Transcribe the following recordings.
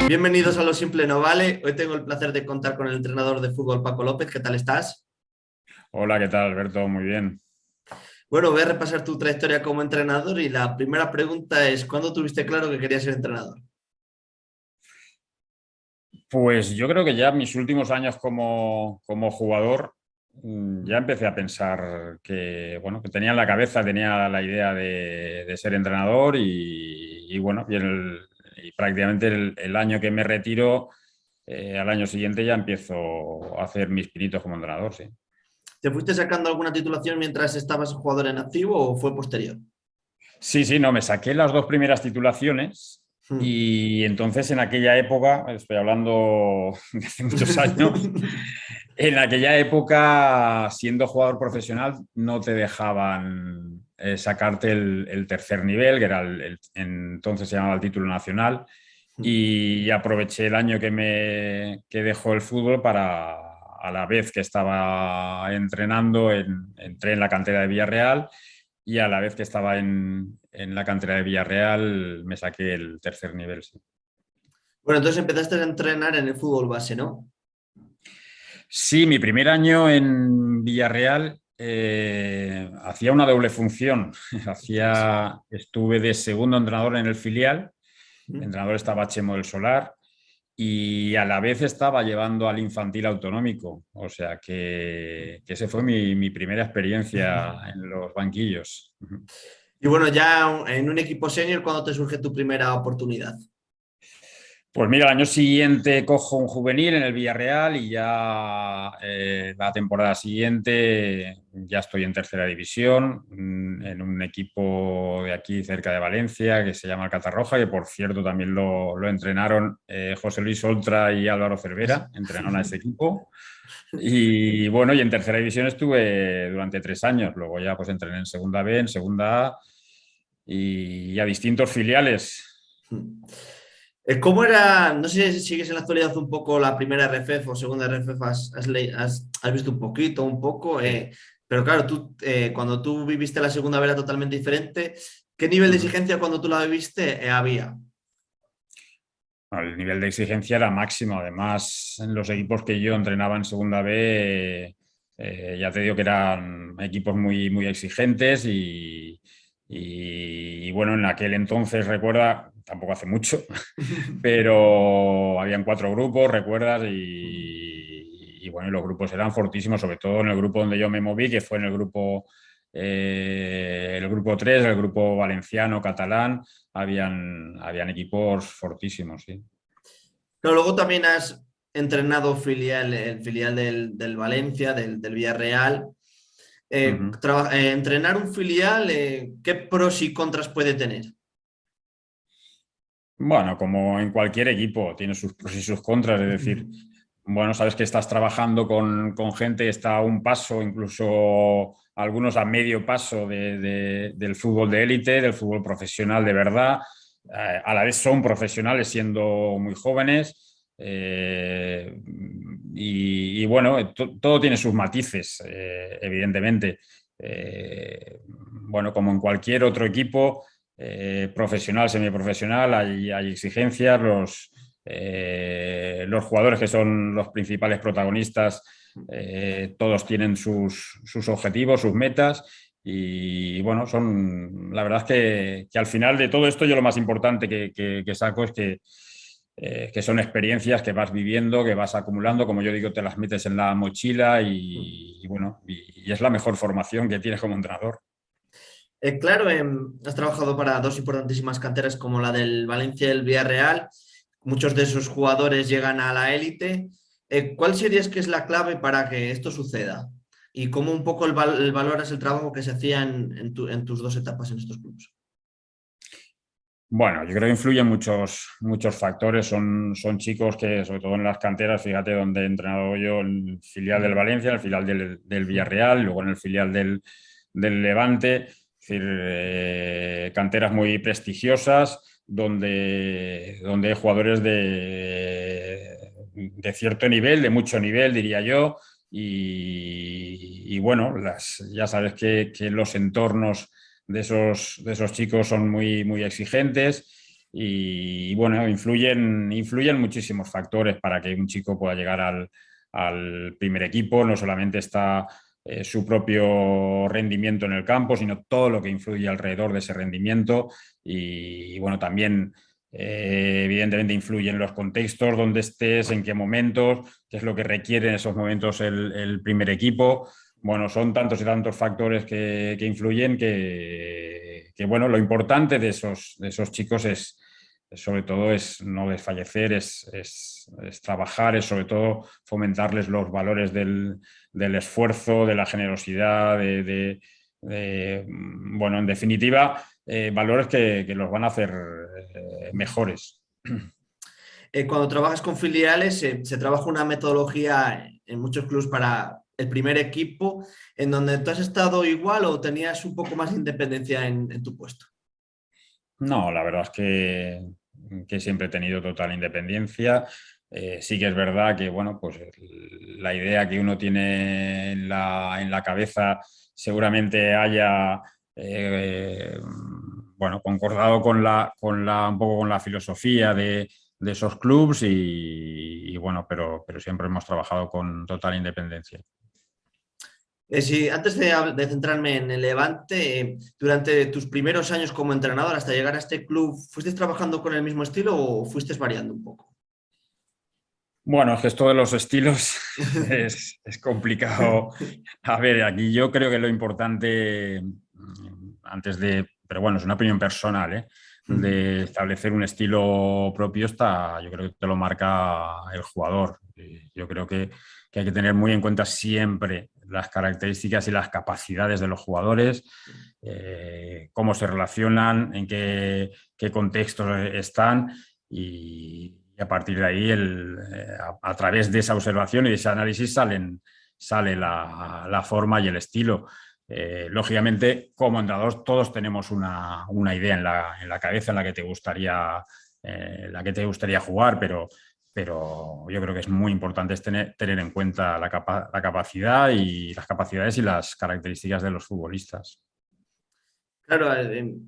Bienvenidos a Lo Simple No Vale. Hoy tengo el placer de contar con el entrenador de fútbol Paco López. ¿Qué tal estás? Hola, ¿qué tal, Alberto? Muy bien. Bueno, voy a repasar tu trayectoria como entrenador y la primera pregunta es, ¿cuándo tuviste claro que querías ser entrenador? Pues yo creo que ya mis últimos años como jugador ya empecé a pensar que, bueno, que tenía en la cabeza, tenía la idea de ser entrenador y bueno, y prácticamente el año que me retiro, al año siguiente ya empiezo a hacer mis pinitos como entrenador, sí. ¿Te fuiste sacando alguna titulación mientras estabas jugador en activo o fue posterior? Sí, sí, no, me saqué las dos primeras titulaciones Hmm. y entonces en aquella época, estoy hablando de hace muchos años, en aquella época, siendo jugador profesional, no te dejaban sacarte el tercer nivel, que era entonces se llamaba el título nacional, y aproveché el año que dejó el fútbol para, a la vez que estaba entrenando, entré en la cantera de Villarreal y a la vez que estaba en la cantera de Villarreal me saqué el tercer nivel. Sí. Bueno, entonces empezaste a entrenar en el fútbol base, ¿no? Sí, mi primer año en Villarreal hacía una doble función. Ostras. Estuve de segundo entrenador en el filial, el Hmm. entrenador estaba Chemo del Solar y a la vez estaba llevando al infantil autonómico. O sea que esa fue mi primera experiencia en los banquillos. Y bueno, ya en un equipo senior, ¿cuándo te surge tu primera oportunidad? Pues mira, el año siguiente cojo un juvenil en el Villarreal y ya la temporada siguiente ya estoy en tercera división, en un equipo de aquí cerca de Valencia que se llama el Catarroja, que por cierto también lo entrenaron José Luis Oltra y Álvaro Cervera, entrenaron a ese equipo. Y bueno, y en tercera división estuve durante 3 años, luego ya pues entrené en segunda B, en segunda A y a distintos filiales. ¿Cómo era? No sé si sigues en la actualidad un poco la primera RFF o segunda RFF, has visto un poquito, un poco, Sí. pero claro, tú, cuando tú viviste la segunda era totalmente diferente. ¿Qué nivel de Ujú. exigencia cuando tú la viviste había? El nivel de exigencia era máximo. Además, en los equipos que yo entrenaba en Segunda B, ya te digo que eran equipos muy, muy exigentes y bueno, en aquel entonces, recuerda, tampoco hace mucho, pero habían 4 grupos, recuerdas, y bueno, y los grupos eran fortísimos, sobre todo en el grupo donde yo me moví, que fue en el grupo 3, el grupo valenciano, catalán, habían equipos fortísimos, sí. Pero luego también has entrenado el filial del Valencia, del Villarreal. Ujú. Entrenar un filial, ¿qué pros y contras puede tener? Bueno, como en cualquier equipo, tiene sus pros y sus contras, es decir, bueno, sabes que estás trabajando con gente que está a un paso, incluso algunos a medio paso del fútbol de élite, del fútbol profesional de verdad. A la vez son profesionales siendo muy jóvenes. Y bueno, todo tiene sus matices, evidentemente. Bueno, como en cualquier otro equipo profesional, semiprofesional, hay exigencias, los jugadores que son los principales protagonistas, todos tienen sus objetivos, sus metas y bueno, la verdad es que al final de todo esto yo lo más importante que saco es que son experiencias que vas viviendo, que vas acumulando, como yo digo, te las metes en la mochila y bueno, y es la mejor formación que tienes como entrenador. Claro, has trabajado para dos importantísimas canteras como la del Valencia y el Villarreal. Muchos de esos jugadores llegan a la élite. ¿Cuál dirías que es la clave para que esto suceda? Y cómo un poco el valoras el trabajo que se hacía en tus dos etapas en estos clubes. Bueno, yo creo que influyen muchos factores. Son chicos que, sobre todo en las canteras, fíjate donde he entrenado yo, en el filial del Valencia, en el filial del Villarreal, luego en el filial del Levante. Es decir, canteras muy prestigiosas, donde hay jugadores de cierto nivel, de mucho nivel, diría yo. Y bueno, ya sabes que los entornos de esos chicos son muy, muy exigentes y, bueno, influyen muchísimos factores para que un chico pueda llegar al primer equipo. No solamente está su propio rendimiento en el campo, sino todo lo que influye alrededor de ese rendimiento y bueno, también evidentemente influyen los contextos, dónde estés, en qué momentos, qué es lo que requiere en esos momentos el primer equipo. Bueno, son tantos y tantos factores que influyen que, bueno, lo importante de esos chicos sobre todo es no desfallecer, es trabajar, es sobre todo fomentarles los valores del esfuerzo, de la generosidad, bueno, en definitiva, valores que los van a hacer mejores. Cuando trabajas con filiales, se trabaja una metodología en muchos clubes para el primer equipo, en donde tú has estado igual o tenías un poco más de independencia en tu puesto. No, la verdad es que siempre he tenido total independencia. Sí que es verdad que, bueno, pues la idea que uno tiene en la cabeza seguramente haya, bueno, concordado un poco con la filosofía de esos clubs y, bueno, pero siempre hemos trabajado con total independencia. Sí, antes de centrarme en el Levante, durante tus primeros años como entrenador hasta llegar a este club, ¿fuiste trabajando con el mismo estilo o fuiste variando un poco? Bueno, es que esto de los estilos es complicado. A ver, aquí yo creo que lo importante, pero bueno, es una opinión personal, de establecer un estilo propio yo creo que te lo marca el jugador. Y yo creo que hay que tener muy en cuenta siempre las características y las capacidades de los jugadores, cómo se relacionan, en qué contextos están y a partir de ahí, a través de esa observación y de ese análisis sale la forma y el estilo. Lógicamente, como entrenadores, todos tenemos una idea en la cabeza en la que te gustaría jugar, pero yo creo que es muy importante tener en cuenta la capacidad y las capacidades y las características de los futbolistas. Claro,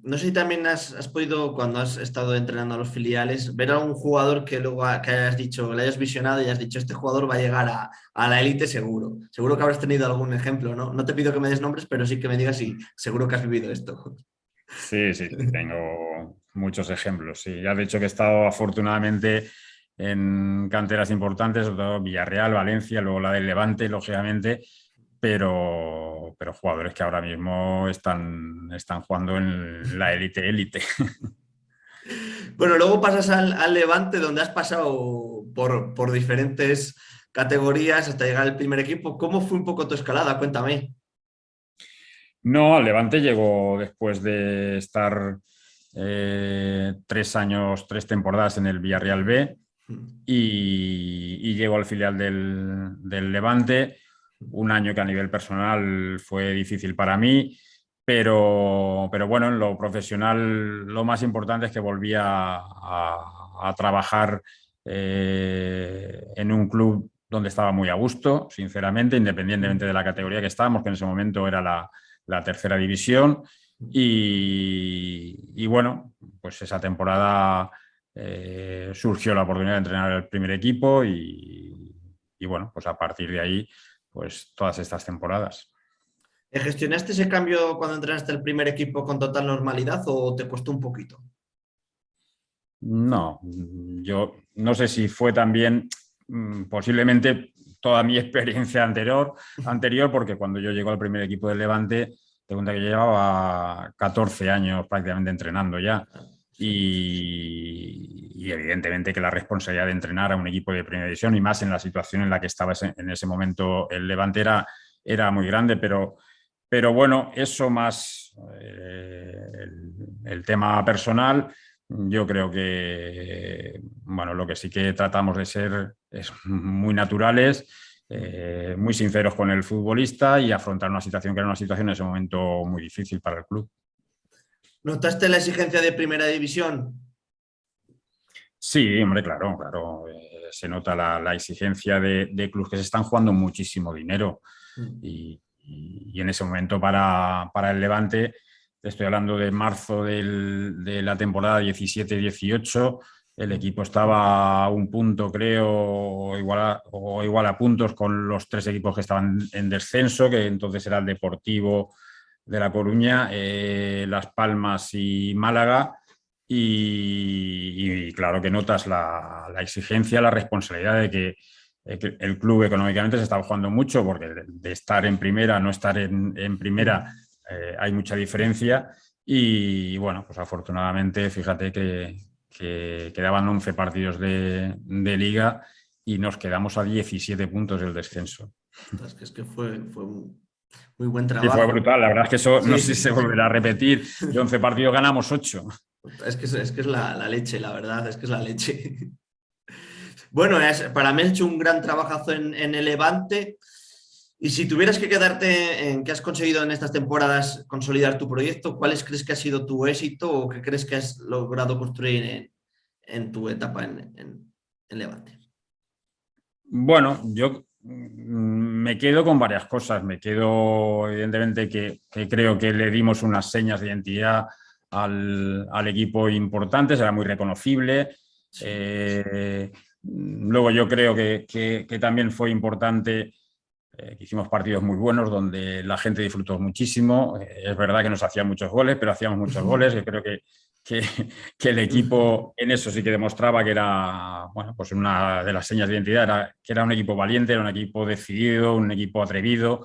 no sé si también has podido, cuando has estado entrenando a los filiales, ver a un jugador que luego que hayas dicho, le hayas visionado y has dicho, este jugador va a llegar a la élite seguro. Seguro que habrás tenido algún ejemplo, ¿no? No te pido que me des nombres, pero sí que me digas si seguro que has vivido esto. Sí, sí, sí, tengo muchos ejemplos. Sí, ya he dicho que he estado afortunadamente en canteras importantes, sobre todo Villarreal, Valencia, luego la del Levante, lógicamente, pero jugadores que ahora mismo están jugando en la élite. Bueno, luego pasas al Levante, donde has pasado por diferentes categorías hasta llegar al primer equipo. ¿Cómo fue un poco tu escalada? Cuéntame. No, al Levante llegó después de estar 3 años, 3 temporadas en el Villarreal B y llegó al filial del Levante. Un año que a nivel personal fue difícil para mí, pero bueno, en lo profesional lo más importante es que volví a trabajar en un club donde estaba muy a gusto, sinceramente, independientemente de la categoría que estábamos, que en ese momento era la tercera división. Y bueno, pues esa temporada surgió la oportunidad de entrenar el primer equipo y bueno, pues a partir de ahí, pues todas estas temporadas. ¿Gestionaste ese cambio cuando entrenaste el primer equipo con total normalidad o te costó un poquito? No, yo no sé si fue también posiblemente toda mi experiencia anterior, porque cuando yo llego al primer equipo del Levante, te cuenta que yo llevaba 14 años prácticamente entrenando ya. Y evidentemente que la responsabilidad de entrenar a un equipo de primera división y más en la situación en la que estaba en ese momento el Levante era muy grande, pero bueno, eso más el tema personal. Yo creo que, bueno, lo que sí que tratamos de ser es muy naturales, muy sinceros con el futbolista y afrontar una situación que era una situación en ese momento muy difícil para el club. ¿Notaste la exigencia de primera división? Sí, hombre, claro, claro. Se nota la exigencia de clubes que se están jugando muchísimo dinero y en ese momento para el Levante estoy hablando de marzo de la temporada 17-18. El equipo estaba a un punto, creo, o igual a puntos con los tres equipos que estaban en descenso, que entonces era el Deportivo de La Coruña, Las Palmas y Málaga. Y claro que notas la exigencia, la responsabilidad de que el club económicamente se estaba jugando mucho, porque de estar en primera a no estar en primera hay mucha diferencia. Y bueno, pues afortunadamente, fíjate que quedaban 11 partidos de liga y nos quedamos a 17 puntos del descenso. Es que fue un muy buen Sí, fue trabajo. brutal. La verdad es que eso no sé si Sí, se volverá a repetir. De 11 partidos ganamos 8. es que es la leche, la verdad, es que es la leche. Bueno, para mí has hecho un gran trabajazo en el Levante. Y si tuvieras que quedarte en qué has conseguido en estas temporadas consolidar tu proyecto, ¿cuáles crees que ha sido tu éxito o qué crees que has logrado construir en tu etapa en Levante? Bueno, yo me quedo con varias cosas. Me quedo, evidentemente, que creo que le dimos unas señas de identidad al equipo importantes, era muy reconocible. Sí. Luego yo creo que también fue importante que hicimos partidos muy buenos donde la gente disfrutó muchísimo. Es verdad que nos hacían muchos goles, pero hacíamos muchos goles. Yo creo que, que el equipo en eso sí que demostraba que era, bueno, pues una de las señas de identidad, era que era un equipo valiente, era un equipo decidido, un equipo atrevido.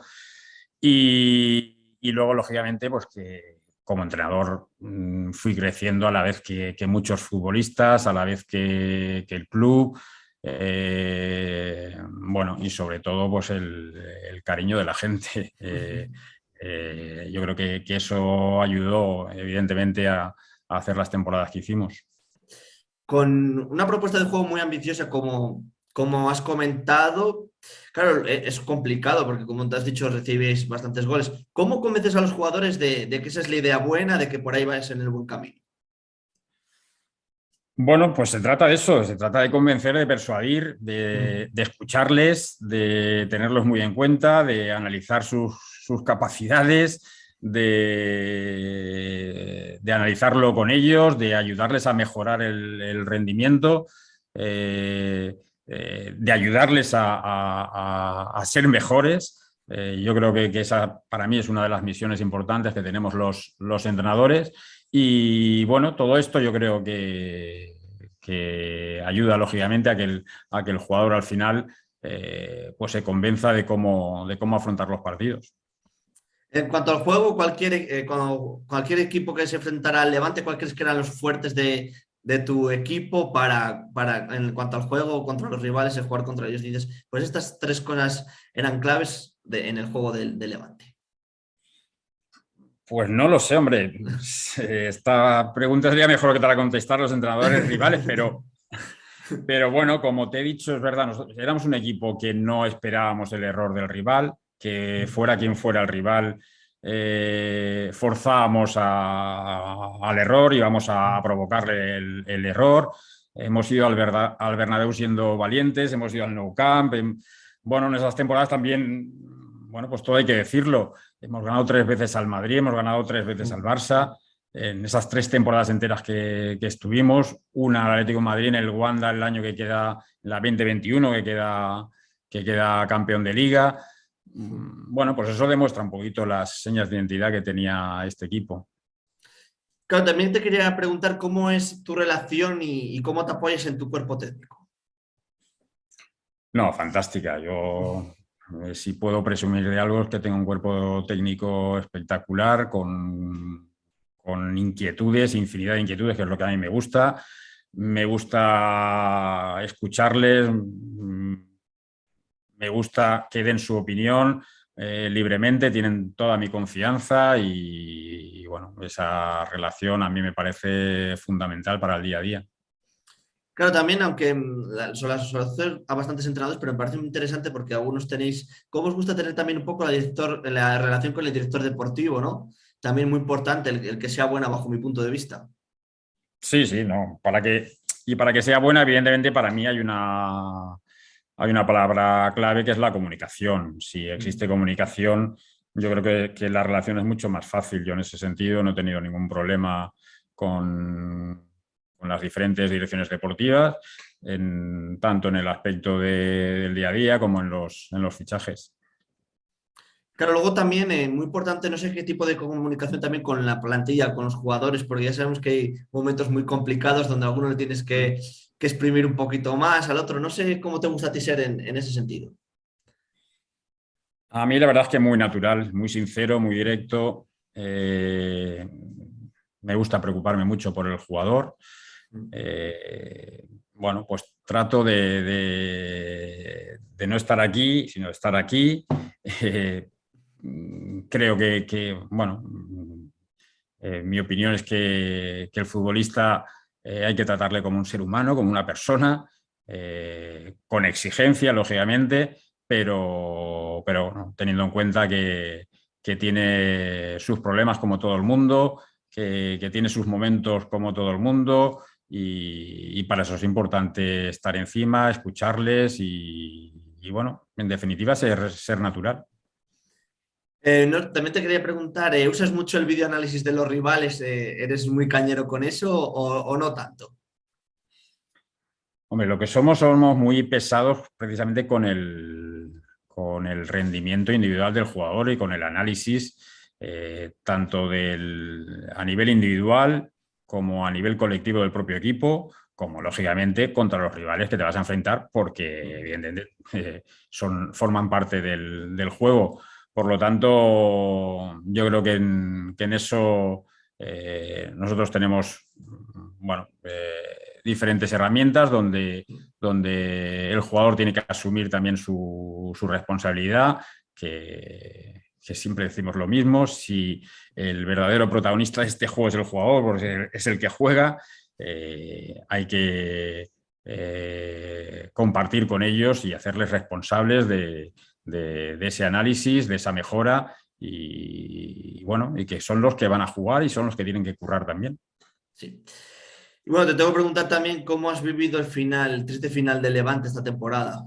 Y luego, lógicamente, pues que como entrenador fui creciendo a la vez que muchos futbolistas, a la vez que el club. Bueno, y sobre todo pues el cariño de la gente. Yo creo que eso ayudó evidentemente a hacer las temporadas que hicimos. Con una propuesta de juego muy ambiciosa como has comentado, claro, es complicado porque como te has dicho recibís bastantes goles. ¿Cómo convences a los jugadores de que esa es la idea buena, de que por ahí vais en el buen camino? Bueno, pues se trata de eso, se trata de convencer, de persuadir, de escucharles, de tenerlos muy en cuenta, de analizar sus capacidades, de analizarlo con ellos, de ayudarles a mejorar el rendimiento, de ayudarles a ser mejores. Yo creo que esa para mí es una de las misiones importantes que tenemos los entrenadores. Y bueno, todo esto yo creo que ayuda lógicamente a que el jugador al final pues se convenza de cómo afrontar los partidos. En cuanto al juego, cualquier equipo que se enfrentara al Levante, ¿cuál crees que eran los fuertes de tu equipo en cuanto al juego, contra los rivales, el jugar contra ellos? Dices, pues estas tres cosas eran claves en el juego del Levante. Pues no lo sé, hombre. Esta pregunta sería mejor que te la contestar los entrenadores rivales, pero bueno, como te he dicho, es verdad, nosotros éramos un equipo que no esperábamos el error del rival, que fuera quien fuera el rival, forzábamos al error, íbamos a provocarle el error. Hemos ido al Bernabéu siendo valientes, hemos ido al Nou Camp. Bueno, en esas temporadas también, bueno, pues todo hay que decirlo. Hemos ganado 3 veces al Madrid, hemos ganado 3 veces al Barça. En esas 3 temporadas enteras que estuvimos, una al Atlético de Madrid en el Wanda el año que queda, la 2021, que queda campeón de liga. Bueno, pues eso demuestra un poquito las señas de identidad que tenía este equipo. Claro, también te quería preguntar cómo es tu relación y cómo te apoyas en tu cuerpo técnico. No, fantástica. Yo, si puedo presumir de algo, es que tengo un cuerpo técnico espectacular, con inquietudes, infinidad de inquietudes, que es lo que a mí me gusta. Me gusta escucharles, me gusta que den su opinión libremente, tienen toda mi confianza y, bueno, esa relación a mí me parece fundamental para el día a día. Claro, también, aunque suelo hacer a bastantes entrenadores, pero me parece muy interesante porque algunos tenéis, ¿cómo os gusta tener también un poco la relación con el director deportivo, ¿no? También muy importante el que sea buena bajo mi punto de vista. Sí, sí, no. Para que sea buena, evidentemente, para mí hay una palabra clave que es la comunicación. Si existe comunicación, yo creo que la relación es mucho más fácil. Yo en ese sentido no he tenido ningún problema con las diferentes direcciones deportivas, tanto en el aspecto del día a día como en los fichajes. Claro, luego también, muy importante, no sé qué tipo de comunicación también con la plantilla, con los jugadores, porque ya sabemos que hay momentos muy complicados donde a alguno le tienes que exprimir un poquito más, al otro. No sé cómo te gusta a ti ser en ese sentido. A mí la verdad es que muy natural, muy sincero, muy directo. Me gusta preocuparme mucho por el jugador. Bueno, pues trato de no estar aquí, sino de estar aquí. Eh, Creo bueno, mi opinión es que el futbolista hay que tratarle como un ser humano, como una persona, con exigencia, lógicamente, pero bueno, teniendo en cuenta que tiene sus problemas como todo el mundo, que tiene sus momentos como todo el mundo, y para eso es importante estar encima, escucharles y bueno, en definitiva, ser natural. También te quería preguntar, ¿usas mucho el videoanálisis de los rivales? ¿Eres muy cañero con eso o no tanto? Hombre, lo que somos muy pesados precisamente con el rendimiento individual del jugador y con el análisis tanto a nivel individual como a nivel colectivo del propio equipo, como lógicamente contra los rivales que te vas a enfrentar porque evidentemente forman parte del juego. Por lo tanto, yo creo que en eso nosotros tenemos, bueno, diferentes herramientas donde el jugador tiene que asumir también su responsabilidad, que siempre decimos lo mismo: si el verdadero protagonista de este juego es el jugador, porque es el que juega, hay que compartir con ellos y hacerles responsables de ese análisis, de esa mejora, y bueno, y que son los que van a jugar y son los que tienen que currar también. Sí. Y bueno, te tengo que preguntar también cómo has vivido el triste final de Levante esta temporada.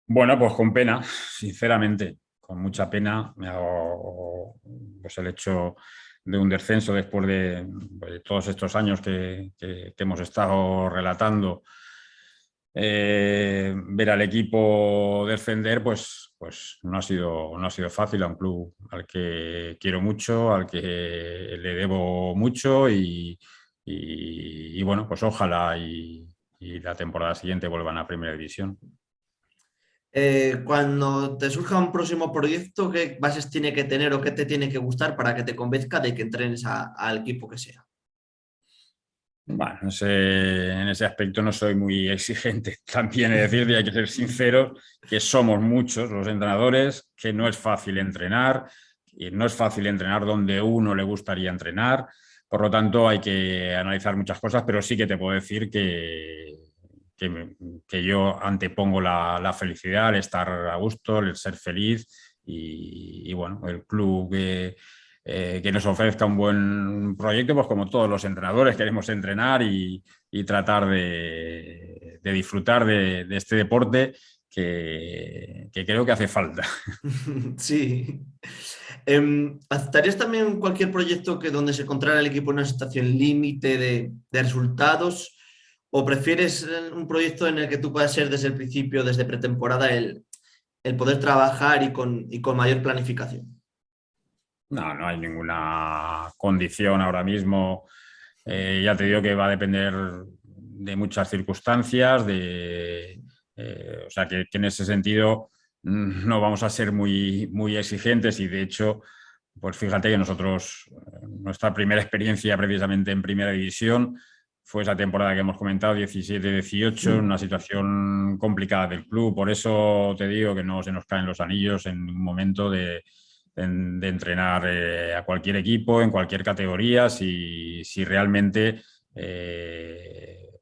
Bueno, pues con pena, sinceramente, con mucha pena. Me hago pues el hecho de un descenso después de todos estos años que hemos estado relatando. Ver al equipo descender, pues no ha sido fácil a un club al que quiero mucho, al que le debo mucho y bueno, pues ojalá y la temporada siguiente vuelvan a Primera División. Cuando te surja un próximo proyecto, ¿qué bases tiene que tener o qué te tiene que gustar para que te convenzca de que entrenes al equipo que sea? Bueno, en ese aspecto no soy muy exigente. También es decir, y hay que ser sinceros, que somos muchos los entrenadores, que no es fácil entrenar, y no es fácil entrenar donde uno le gustaría entrenar. Por lo tanto, hay que analizar muchas cosas, pero sí que te puedo decir que yo antepongo la felicidad, el estar a gusto, el ser feliz y bueno, el club que nos ofrezca un buen proyecto, pues como todos los entrenadores queremos entrenar y tratar de disfrutar de este deporte que creo que hace falta. Sí. ¿Aceptarías también cualquier proyecto donde se encontrara el equipo en una situación límite de resultados? ¿O prefieres un proyecto en el que tú puedas ser desde el principio, desde pretemporada, el poder trabajar y con mayor planificación? No, no hay ninguna condición ahora mismo. Ya te digo que va a depender de muchas circunstancias, o sea que en ese sentido no vamos a ser muy exigentes y de hecho, pues fíjate que nosotros, nuestra primera experiencia precisamente en Primera División fue esa temporada que hemos comentado, 17-18, en una situación complicada del club. Por eso te digo que no se nos caen los anillos en un momento de entrenar a cualquier equipo, en cualquier categoría, si realmente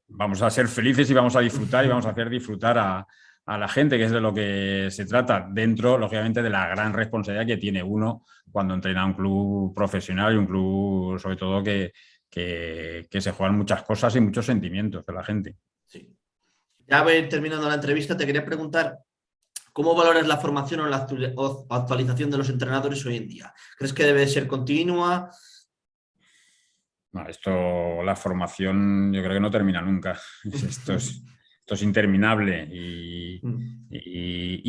vamos a ser felices y vamos a disfrutar y vamos a hacer disfrutar a la gente, que es de lo que se trata, dentro, lógicamente, de la gran responsabilidad que tiene uno cuando entrena a un club profesional y un club, sobre todo, que se juegan muchas cosas y muchos sentimientos de la gente. Sí. Ya voy a ir terminando la entrevista. Te quería preguntar, ¿Cómo valoras la formación o la actualización de los entrenadores hoy en día? ¿Crees que debe ser continua? No, la formación yo creo que no termina nunca. Esto es interminable y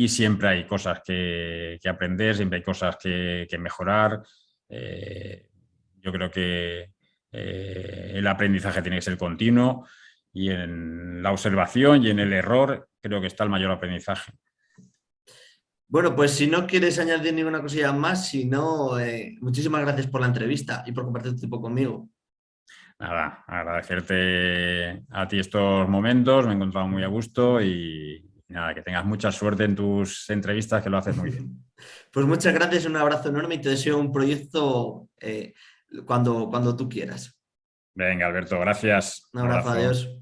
siempre hay cosas que aprender, siempre hay cosas que mejorar. Yo creo que el aprendizaje tiene que ser continuo y en la observación y en el error creo que está el mayor aprendizaje. Bueno, pues si no quieres añadir ninguna cosilla más, si no, muchísimas gracias por la entrevista y por compartir tu tiempo conmigo. Nada, agradecerte a ti estos momentos, me he encontrado muy a gusto y nada, que tengas mucha suerte en tus entrevistas, que lo haces muy bien. Pues muchas gracias, un abrazo enorme y te deseo un proyecto cuando tú quieras. Venga, Alberto, gracias. Un Un abrazo, abrazo. adiós.